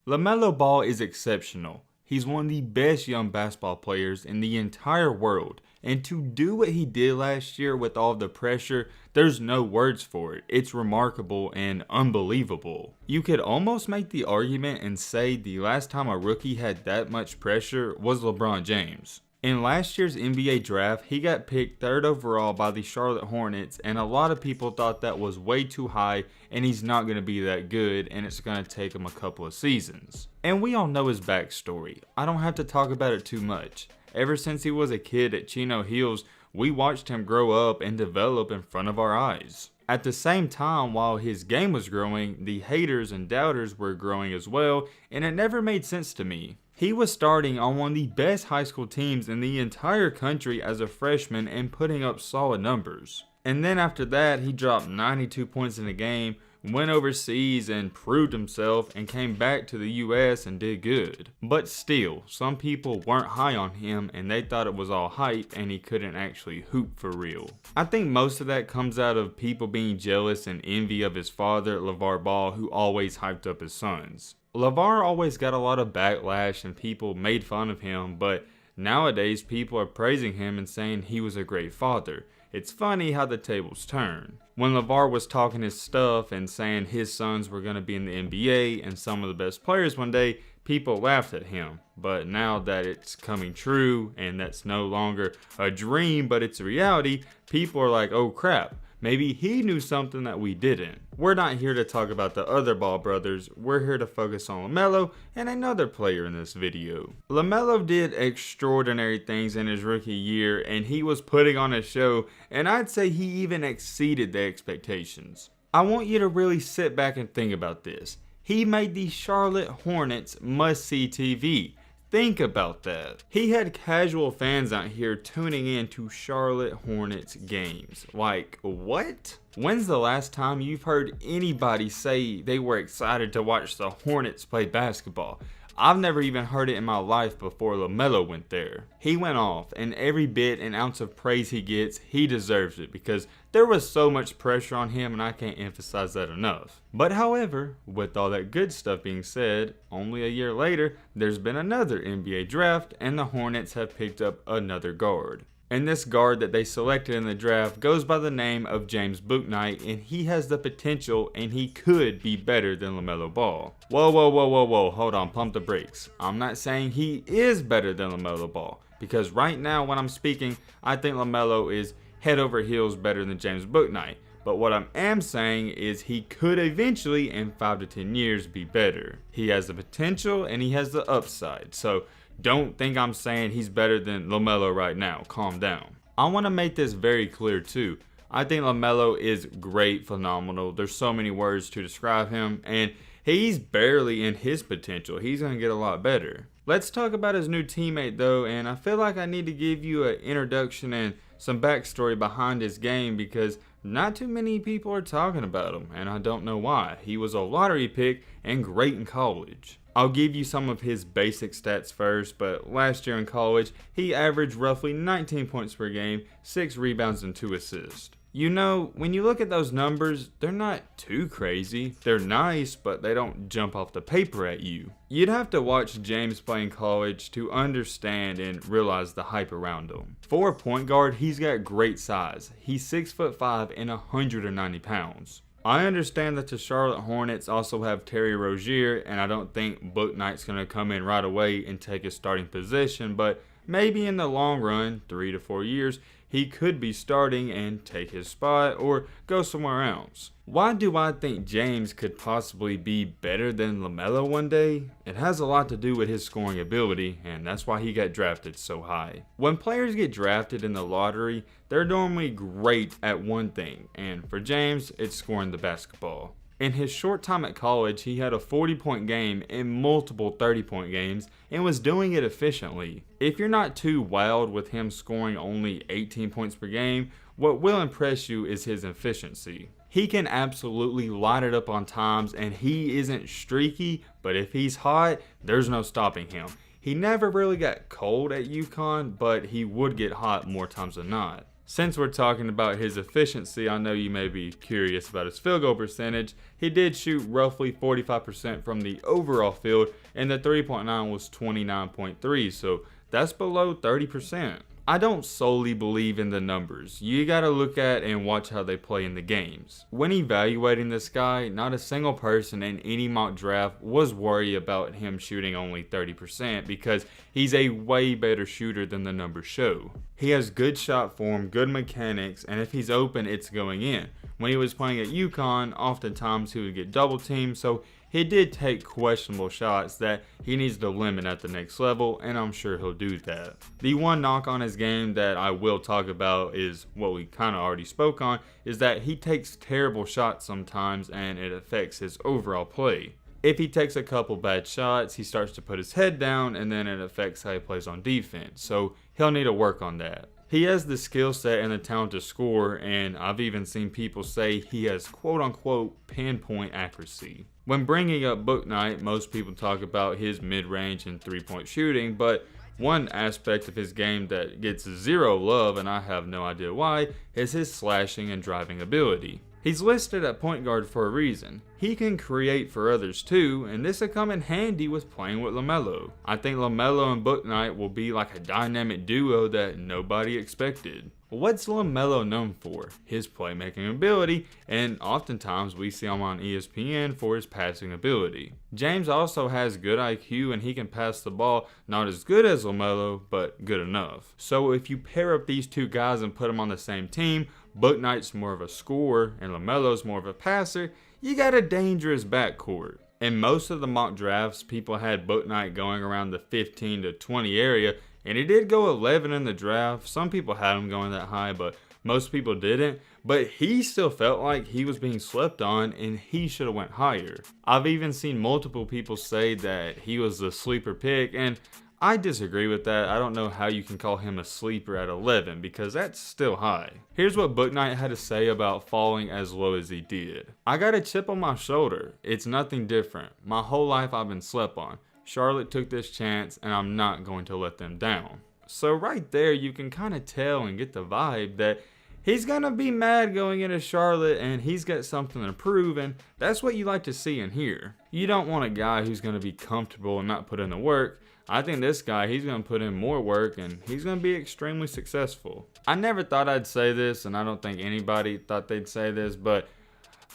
LaMelo Ball is exceptional. He's one of the best young basketball players in the entire world. And to do what he did last year with all the pressure, there's no words for it. It's remarkable and unbelievable. You could almost make the argument and say the last time a rookie had that much pressure was LeBron James. In last year's NBA draft, he got picked 3rd overall by the Charlotte Hornets, and a lot of people thought that was way too high and he's not going to be that good and it's going to take him a couple of seasons. And we all know his backstory. I don't have to talk about it too much. Ever since he was a kid at Chino Hills, we watched him grow up and develop in front of our eyes. At the same time, while his game was growing, the haters and doubters were growing as well, and it never made sense to me. He was starting on one of the best high school teams in the entire country as a freshman and putting up solid numbers. And then after that, he dropped 92 points in a game, went overseas and proved himself, and came back to the US and did good. But still, some people weren't high on him and they thought it was all hype and he couldn't actually hoop for real. I think most of that comes out of people being jealous and envy of his father, LeVar Ball, who always hyped up his sons. LeVar always got a lot of backlash and people made fun of him, but nowadays people are praising him and saying he was a great father. It's funny how the tables turn. When LeVar was talking his stuff and saying his sons were going to be in the NBA and some of the best players one day, people laughed at him. But now that it's coming true and that's no longer a dream but it's a reality, people are like, oh crap. Maybe he knew something that we didn't. We're not here to talk about the other Ball brothers, we're here to focus on Lamelo and another player in this video. Lamelo did extraordinary things in his rookie year and he was putting on a show, and I'd say he even exceeded the expectations. I want you to really sit back and think about this. He made the Charlotte Hornets must-see TV. Think about that. He had casual fans out here tuning in to Charlotte Hornets games. Like, what? When's the last time you've heard anybody say they were excited to watch the Hornets play basketball? I've never even heard it in my life before LaMelo went there. He went off, and every bit and ounce of praise he gets, he deserves it because there was so much pressure on him and I can't emphasize that enough. But however, with all that good stuff being said, only a year later, there's been another NBA draft and the Hornets have picked up another guard. And this guard that they selected in the draft goes by the name of James Bouknight, and he has the potential and he could be better than LaMelo Ball. Whoa, hold on, pump the brakes. I'm not saying he is better than LaMelo Ball, because right now when I'm speaking, I think LaMelo is head over heels better than James Bouknight. But what I am saying is he could eventually, in 5 to 10 years, be better. He has the potential and he has the upside, so don't think I'm saying he's better than LaMelo right now. Calm down. I want to make this very clear too. I think LaMelo is great, phenomenal. There's so many words to describe him, and he's barely in his potential. He's going to get a lot better. Let's talk about his new teammate though, and I feel like I need to give you an introduction and some backstory behind his game because not too many people are talking about him, and I don't know why. He was a lottery pick and great in college. I'll give you some of his basic stats first, but last year in college, he averaged roughly 19 points per game, 6 rebounds and 2 assists. You know, when you look at those numbers, they're not too crazy. They're nice, but they don't jump off the paper at you. You'd have to watch James play in college to understand and realize the hype around him. For a point guard, he's got great size. He's 6'5" and 190 pounds. I understand that the Charlotte Hornets also have Terry Rozier, and I don't think Bouknight's going to come in right away and take his starting position, but maybe in the long run, 3 to 4 years, he could be starting and take his spot or go somewhere else. Why do I think James could possibly be better than LaMelo one day? It has a lot to do with his scoring ability, and that's why he got drafted so high. When players get drafted in the lottery, they're normally great at one thing, and for James, it's scoring the basketball. In his short time at college, he had a 40-point game and multiple 30-point games and was doing it efficiently. If you're not too wild with him scoring only 18 points per game, what will impress you is his efficiency. He can absolutely light it up on times, and he isn't streaky, but if he's hot, there's no stopping him. He never really got cold at UConn, but he would get hot more times than not. Since we're talking about his efficiency, I know you may be curious about his field goal percentage. He did shoot roughly 45% from the overall field, and the 3-point line was 29.3, so that's below 30%. I don't solely believe in the numbers. You gotta look at and watch how they play in the games. When evaluating this guy, not a single person in any mock draft was worried about him shooting only 30% because he's a way better shooter than the numbers show. He has good shot form, good mechanics, and if he's open, it's going in. When he was playing at UConn, oftentimes he would get double teamed, so he did take questionable shots that he needs to limit at the next level, and I'm sure he'll do that. The one knock on his game that I will talk about is what we kind of already spoke on, is that he takes terrible shots sometimes and it affects his overall play. If he takes a couple bad shots, he starts to put his head down and then it affects how he plays on defense, so he'll need to work on that. He has the skill set and the talent to score, and I've even seen people say he has quote-unquote pinpoint accuracy. When bringing up Bouknight, most people talk about his mid-range and three-point shooting, but one aspect of his game that gets zero love, and I have no idea why, is his slashing and driving ability. He's listed at point guard for a reason. He can create for others too, and this will come in handy with playing with Lamelo. I think Lamelo and Bouknight will be like a dynamic duo that nobody expected. What's Lamelo known for? His playmaking ability, and oftentimes we see him on ESPN for his passing ability. James also has good IQ and he can pass the ball, not as good as Lamelo, but good enough. So if you pair up these two guys and put them on the same team, Bouknight's more of a scorer and Lamelo's more of a passer, you got a dangerous backcourt. In most of the mock drafts, people had Bouknight going around the 15 to 20 area, and he did go 11 in the draft. Some people had him going that high, but most people didn't. But he still felt like he was being slept on and he should have went higher. I've even seen multiple people say that he was the sleeper pick, and I disagree with that. I don't know how you can call him a sleeper at 11 because that's still high. Here's what Bouknight had to say about falling as low as he did. I got a chip on my shoulder. It's nothing different. My whole life I've been slept on. Charlotte took this chance and I'm not going to let them down. So right there you can kind of tell and get the vibe that he's going to be mad going into Charlotte and he's got something to prove, and that's what you like to see and hear. You don't want a guy who's going to be comfortable and not put in the work. I think this guy, he's going to put in more work and he's going to be extremely successful. I never thought I'd say this, and I don't think anybody thought they'd say this, but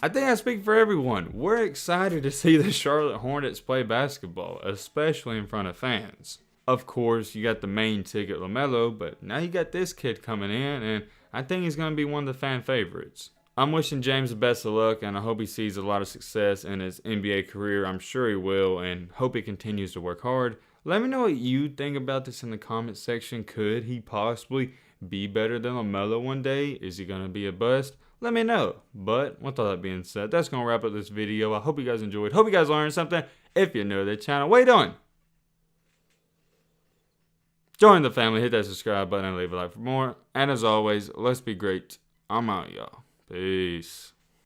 I think I speak for everyone. We're excited to see the Charlotte Hornets play basketball, especially in front of fans. Of course, you got the main ticket Lamelo, but now you got this kid coming in, and I think he's going to be one of the fan favorites. I'm wishing James the best of luck, and I hope he sees a lot of success in his NBA career. I'm sure he will, and hope he continues to work hard. Let me know what you think about this in the comment section. Could he possibly be better than Lamelo one day? Is he going to be a bust? Let me know. But with all that being said, that's going to wrap up this video. I hope you guys enjoyed. Hope you guys learned something. If you're new to the channel, what are you doing? Join the family, hit that subscribe button, and leave a like for more. And as always, let's be great. I'm out, y'all. Peace.